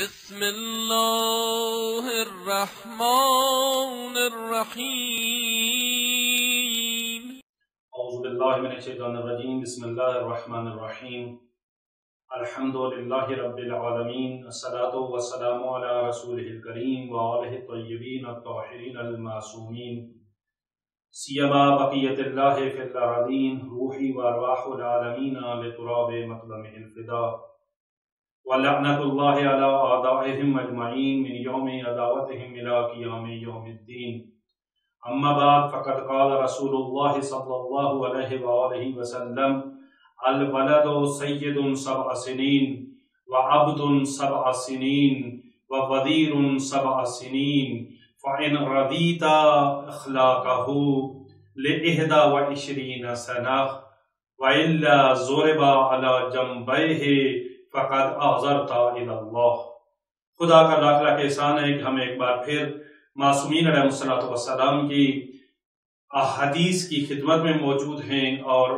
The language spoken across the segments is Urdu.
بسم اللہ الرحمن الرحیم اعوذ باللہ من الشیطان الرجیم بسم اللہ الرحمن الرحیم الحمدللہ رب العالمین الصلاة والسلام علی رسولہ الکریم وآلہ الطیبین الطاہرین المعصومین سیما بقیت اللہ فی الارضین روحی وارواح العالمین لتراب مقدمہ الفدا وَلَعْنَةُ اللَّهِ عَلَىٰ أَعْدَائِهِمْ أَجْمَعِينَ مِنْ يَوْمِ عَدَاوَتِهِمْ إِلَىٰ قِيَامِ يَوْمِ الدِّينِ أَمَّا بَعْدُ فَقَدْ قَالَ رَسُولُ اللَّهِ صَلَّى اللَّهُ عَلَيْهِ وَآلِهِ وَسَلَّمَ الْوَلَدُ سَيِّدٌ سَبْعَ سِنِينَ وَعَبْدٌ سَبْعَ سِنِينَ وَوَزِيرٌ سَبْعَ سِنِينَ فَإِنْ رَضِيتَ إِخْلَاقَهُ لِإِحْدَى وَعِشْرِينَ سَنَةً وَإِلَّا ضُرِبَ عَلَىٰ جَنبَيْهِ فقد اعذرت الی اللہ۔ خدا کا لاکھ لاکھ احسان ہے کہ ہم ایک بار پھر معصومین علیہ السلام کی احادیث کی خدمت میں موجود ہیں اور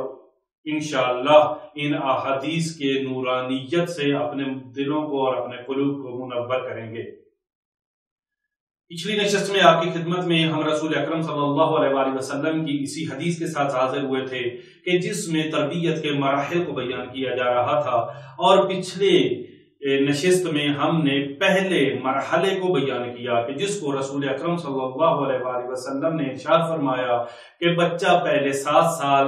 انشاءاللہ ان احادیث کے نورانیت سے اپنے دلوں کو اور اپنے قلوب کو منور کریں گے۔ پچھلی نشست میں آپ کی خدمت میں ہم رسول اکرم صلی اللہ علیہ وآلہ وسلم کی اسی حدیث کے ساتھ حاضر ہوئے تھے کہ جس میں تربیت کے مراحل کو بیان کیا جا رہا تھا، اور پچھلے نشست میں ہم نے پہلے مرحلے کو بیان کیا کہ جس کو رسول اکرم صلی اللہ علیہ وآلہ وسلم نے ارشاد فرمایا کہ بچہ پہلے 7 سال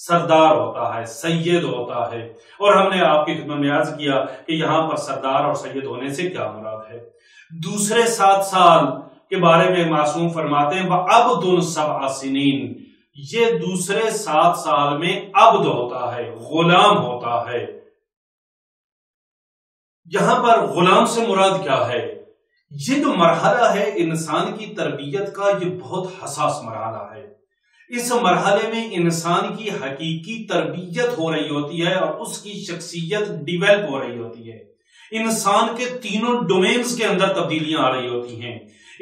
سردار ہوتا ہے، سید ہوتا ہے، اور ہم نے آپ کی خدمت میں عرض کیا کہ یہاں پر سردار اور سید ہونے سے کیا مراد ہے۔ دوسرے 7 سال کے بارے میں معصوم فرماتے ہیں وَعَبْدٌ سَبْعَ سِنِينَ، یہ دوسرے 7 سال میں عبد ہوتا ہے، غلام ہوتا ہے۔ یہاں پر غلام سے مراد کیا ہے؟ یہ جو مرحلہ ہے انسان کی تربیت کا، یہ بہت حساس مرحلہ ہے۔ اس مرحلے میں انسان کی حقیقی تربیت ہو رہی ہوتی ہے اور اس کی شخصیت ڈیویلپ ہو رہی ہوتی ہے۔ انسان کے تینوں ڈومینز کے اندر تبدیلیاں آ رہی ہوتی ہیں۔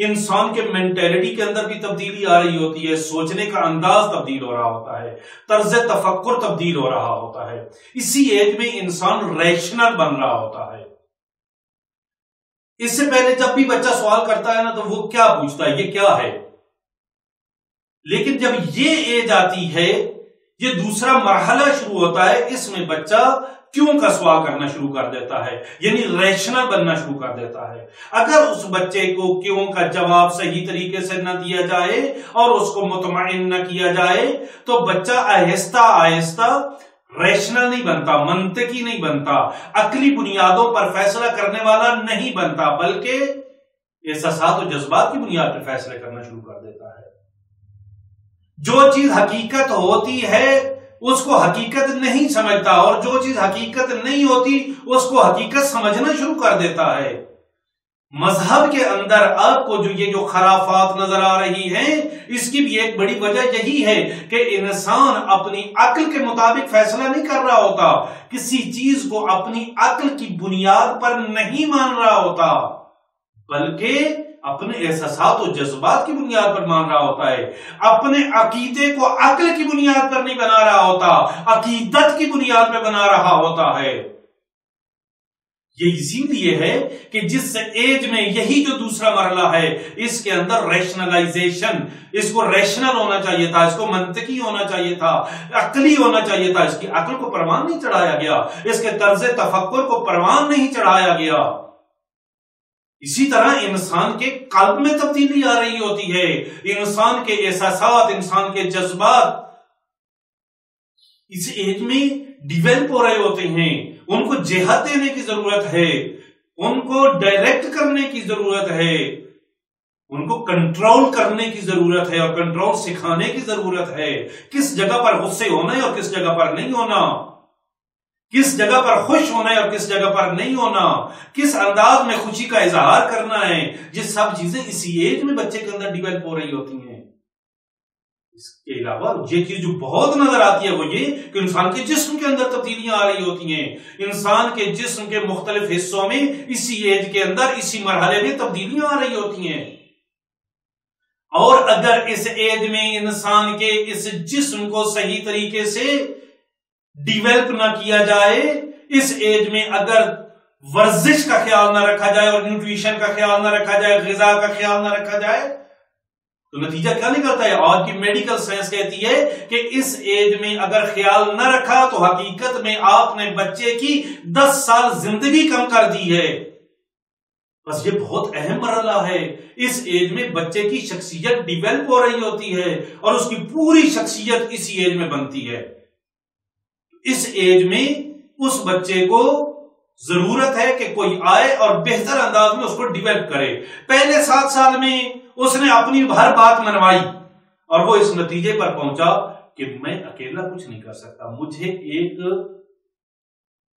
انسان کے مینٹیلٹی کے اندر بھی تبدیلی آ رہی ہوتی ہے، سوچنے کا انداز تبدیل ہو رہا ہوتا ہے، طرز تفکر تبدیل ہو رہا ہوتا ہے۔ اسی ایج میں انسان ریشنل بن رہا ہوتا ہے۔ اس سے پہلے جب بھی بچہ سوال کرتا ہے نا تو وہ کیا پوچھتا ہے؟ یہ کیا ہے؟ لیکن جب یہ ایج آتی ہے، یہ دوسرا مرحلہ شروع ہوتا ہے، اس میں بچہ کیوں کا سوال کرنا شروع کر دیتا ہے، یعنی ریشنل بننا شروع کر دیتا ہے۔ اگر اس بچے کو کیوں کا جواب صحیح طریقے سے نہ دیا جائے اور اس کو مطمئن نہ کیا جائے تو بچہ آہستہ آہستہ ریشنل نہیں بنتا، منطقی نہیں بنتا، عقلی بنیادوں پر فیصلہ کرنے والا نہیں بنتا، بلکہ احساسات و جذبات کی بنیاد پر فیصلے کرنا شروع کر دیتا ہے۔ جو چیز حقیقت ہوتی ہے اس کو حقیقت نہیں سمجھتا، اور جو چیز حقیقت نہیں ہوتی اس کو حقیقت سمجھنا شروع کر دیتا ہے۔ مذہب کے اندر آپ کو یہ جو خرافات نظر آ رہی ہیں، اس کی بھی ایک بڑی وجہ یہی ہے کہ انسان اپنی عقل کے مطابق فیصلہ نہیں کر رہا ہوتا، کسی چیز کو اپنی عقل کی بنیاد پر نہیں مان رہا ہوتا، بلکہ اپنے احساسات و جذبات کی بنیاد پر مان رہا ہوتا ہے۔ اپنے عقیدے کو عقل کی بنیاد پر نہیں بنا رہا ہوتا، عقیدت کی بنیاد پر بنا رہا ہوتا ہے۔ یہ اسی لیے ہے کہ جس ایج میں یہی جو دوسرا مرحلہ ہے، اس کے اندر ریشنلائزیشن، اس کو ریشنل ہونا چاہیے تھا، اس کو منطقی ہونا چاہیے تھا، عقلی ہونا چاہیے تھا، اس کی عقل کو پروان نہیں چڑھایا گیا، اس کے طرز تفکر کو پروان نہیں چڑھایا گیا۔ اسی طرح انسان کے قلب میں تبدیلی آ رہی ہوتی ہے، انسان کے احساسات، انسان کے جذبات اس ایج میں ڈیویلپ ہو رہے ہوتے ہیں۔ ان کو جہت دینے کی ضرورت ہے، ان کو ڈائریکٹ کرنے کی ضرورت ہے، ان کو کنٹرول کرنے کی ضرورت ہے اور کنٹرول سکھانے کی ضرورت ہے۔ کس جگہ پر غصے ہونا ہے اور کس جگہ پر نہیں ہونا، کس جگہ پر خوش ہونا ہے اور کس جگہ پر نہیں ہونا، کس انداز میں خوشی کا اظہار کرنا ہے، یہ سب چیزیں اسی ایج میں بچے کے اندر ڈیویلپ ہو رہی ہوتی ہیں۔ اس کے علاوہ یہ چیز جو بہت نظر آتی ہے وہ یہ کہ انسان کے جسم کے اندر تبدیلیاں آ رہی ہوتی ہیں۔ انسان کے جسم کے مختلف حصوں میں اسی ایج کے اندر، اسی مرحلے میں تبدیلیاں آ رہی ہوتی ہیں، اور اگر اس ایج میں انسان کے اس جسم کو صحیح طریقے سے ڈیویلپ نہ کیا جائے، اس ایج میں اگر ورزش کا خیال نہ رکھا جائے اور نیوٹریشن کا خیال نہ رکھا جائے، غذا کا خیال نہ رکھا جائے، تو نتیجہ کیا نکلتا ہے؟ آج کی میڈیکل سائنس کہتی ہے کہ اس ایج میں اگر خیال نہ رکھا تو حقیقت میں آپ نے بچے کی 10 سال زندگی کم کر دی ہے۔ بس یہ بہت اہم مرحلہ ہے۔ اس ایج میں بچے کی شخصیت ڈیویلپ ہو رہی ہوتی ہے اور اس کی پوری شخصیت اسی ایج میں بنتی ہے۔ اس ایج میں اس بچے کو ضرورت ہے کہ کوئی آئے اور بہتر انداز میں اس کو ڈیویلپ کرے۔ پہلے 7 سال میں اس نے اپنی ہر بات منوائی اور وہ اس نتیجے پر پہنچا کہ میں اکیلا کچھ نہیں کر سکتا، مجھے ایک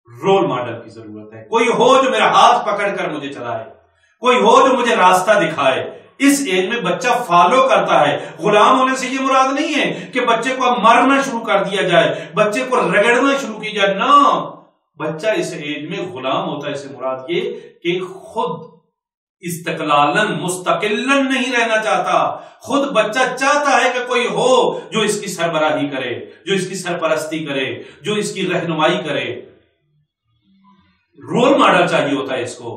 رول ماڈل کی ضرورت ہے، کوئی ہو جو میرا ہاتھ پکڑ کر مجھے چلائے، کوئی ہو جو مجھے راستہ دکھائے۔ اس ایج میں بچہ فالو کرتا ہے۔ غلام ہونے سے یہ مراد نہیں ہے کہ بچے کو مارنا شروع کر دیا جائے، بچے کو رگڑنا شروع کی جائے، نہ، بچہ اس ایج میں غلام ہوتا ہے۔ اس سے مراد یہ کہ خود استقلالن مستقلن نہیں رہنا چاہتا، خود بچہ چاہتا ہے کہ کوئی ہو جو اس کی سربراہی کرے، جو اس کی سرپرستی کرے، جو اس کی رہنمائی کرے۔ رول ماڈل چاہیے ہوتا ہے اس کو۔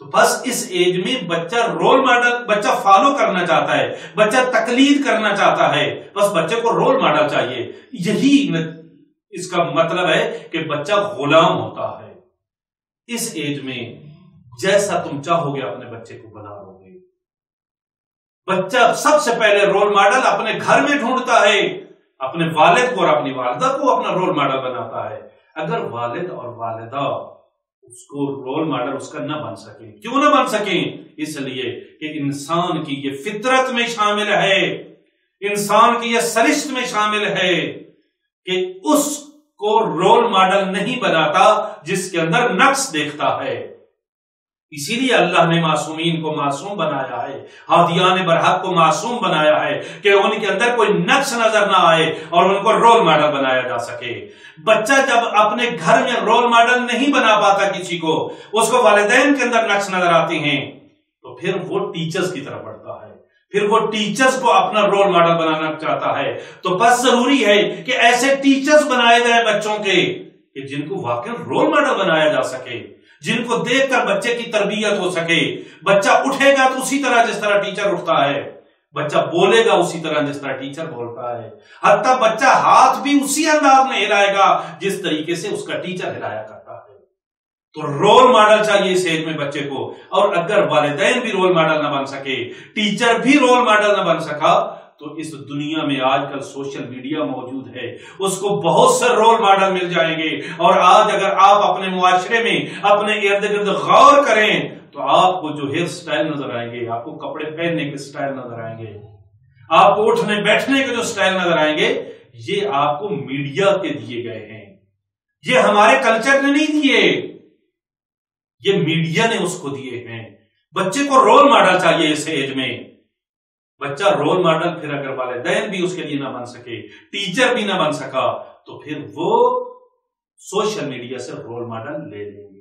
تو بس اس ایج میں بچہ رول ماڈل، بچہ فالو کرنا چاہتا ہے، بچہ تقلید کرنا چاہتا ہے، بس بچے کو رول ماڈل چاہیے۔ یہی اس کا مطلب ہے کہ بچہ غلام ہوتا ہے۔ اس ایج میں جیسا تم چاہو گے اپنے بچے کو بنا لو گے۔ بچہ سب سے پہلے رول ماڈل اپنے گھر میں ڈھونڈتا ہے، اپنے والد کو اور اپنی والدہ کو اپنا رول ماڈل بناتا ہے۔ اگر والد اور والدہ اس کو رول ماڈل اس کا نہ بن سکیں، کیوں نہ بن سکیں؟ اس لیے کہ انسان کی یہ فطرت میں شامل ہے، انسان کی یہ سرشت میں شامل ہے کہ اس کو رول ماڈل نہیں بناتا جس کے اندر نقص دیکھتا ہے۔ اسی لیے اللہ نے معصومین کو معصوم بنایا ہے، ہادیان برحق کو معصوم بنایا ہے کہ ان کے اندر کوئی نقص نظر نہ آئے اور ان کو رول ماڈل بنایا جا سکے۔ بچہ جب اپنے گھر میں رول ماڈل نہیں بنا پاتا کسی کو، اس کو والدین کے اندر نقص نظر آتے ہیں، تو پھر وہ ٹیچرز کی طرف بڑھتا ہے، پھر وہ ٹیچرز کو اپنا رول ماڈل بنانا چاہتا ہے۔ تو بس ضروری ہے کہ ایسے ٹیچرز بنائے جائیں بچوں کے کہ جن کو واقعی رول ماڈل بنایا جا سکے، جن کو دیکھ کر بچے کی تربیت ہو سکے۔ بچہ اٹھے گا تو اسی طرح جس طرح ٹیچر اٹھتا ہے، بچہ بولے گا اسی طرح جس طرح ٹیچر بولتا ہے، حتیٰ بچہ ہاتھ بھی اسی انداز میں ہلائے گا جس طریقے سے اس کا ٹیچر ہلایا کرتا ہے۔ تو رول ماڈل چاہیے اس ایج میں بچے کو، اور اگر والدین بھی رول ماڈل نہ بن سکے، ٹیچر بھی رول ماڈل نہ بن سکا، تو اس دنیا میں آج کل سوشل میڈیا موجود ہے، اس کو بہت سے رول ماڈل مل جائیں گے۔ اور آج اگر آپ اپنے معاشرے میں اپنے ارد گرد غور کریں تو آپ کو جو ہیئر سٹائل نظر آئیں گے، آپ کو کپڑے پہننے کے سٹائل نظر آئیں گے، آپ کو اٹھنے بیٹھنے کے جو سٹائل نظر آئیں گے، یہ آپ کو میڈیا کے دیے گئے ہیں، یہ ہمارے کلچر نے نہیں دیے، یہ میڈیا نے اس کو دیے ہیں۔ بچے کو رول ماڈل چاہیے اس ایج میں۔ بچہ رول ماڈل پھر اگر والدین بھی اس کے لیے نہ بن سکے، ٹیچر بھی نہ بن سکا، تو پھر وہ سوشل میڈیا سے رول ماڈل لے لیں گے۔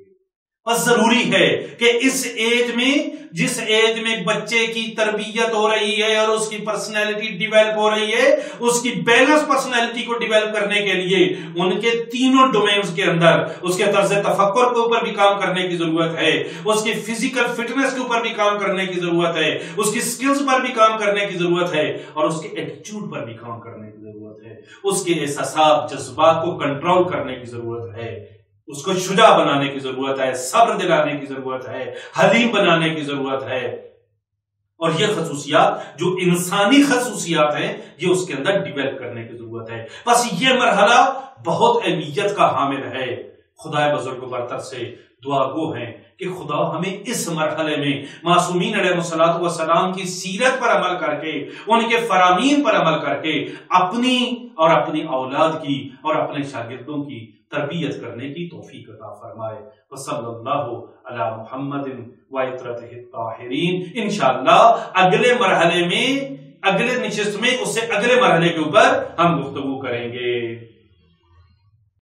بس ضروری ہے کہ اس ایج میں، جس ایج میں بچے کی تربیت ہو رہی ہے اور اس کی پرسنالٹی ڈیویلپ ہو رہی ہے، اس کی بیلنس پرسنالٹی کو ڈیویلپ کرنے کے لیے ان کے تینوں ڈومینز کے اندر اس کے طرز تفکر کے اوپر بھی کام کرنے کی ضرورت ہے، اس کی فزیکل فٹنس کے اوپر بھی کام کرنے کی ضرورت ہے، اس کی سکلز پر بھی کام کرنے کی ضرورت ہے، اور اس کے ایٹیٹیوڈ پر بھی کام کرنے کی ضرورت ہے، اس کے احساسات جذبات کو کنٹرول کرنے کی ضرورت ہے، اس کو شجاع بنانے کی ضرورت ہے، صبر دلانے کی ضرورت ہے، حلیم بنانے کی ضرورت ہے۔ اور یہ خصوصیات جو انسانی خصوصیات ہیں، یہ اس کے اندر ڈیویلپ کرنے کی ضرورت ہے۔ بس یہ مرحلہ بہت اہمیت کا حامل ہے۔ خدا بزرگ برتر سے دعا گو ہیں کہ خدا ہمیں اس مرحلے میں معصومین علیہ الصلوۃ والسلام کی سیرت پر عمل کر کے، ان کے فرامین پر عمل کر کے اپنی اور اپنی اولاد کی اور اپنے شاگردوں کی تربیت کرنے کی توفیق عطا فرمائے۔ وصلی اللہ علی محمد وعطرتہ الطاہرین۔ انشاءاللہ اگلے مرحلے میں، اگلے نشست میں اس سے اگلے مرحلے کے اوپر ہم گفتگو کریں گے۔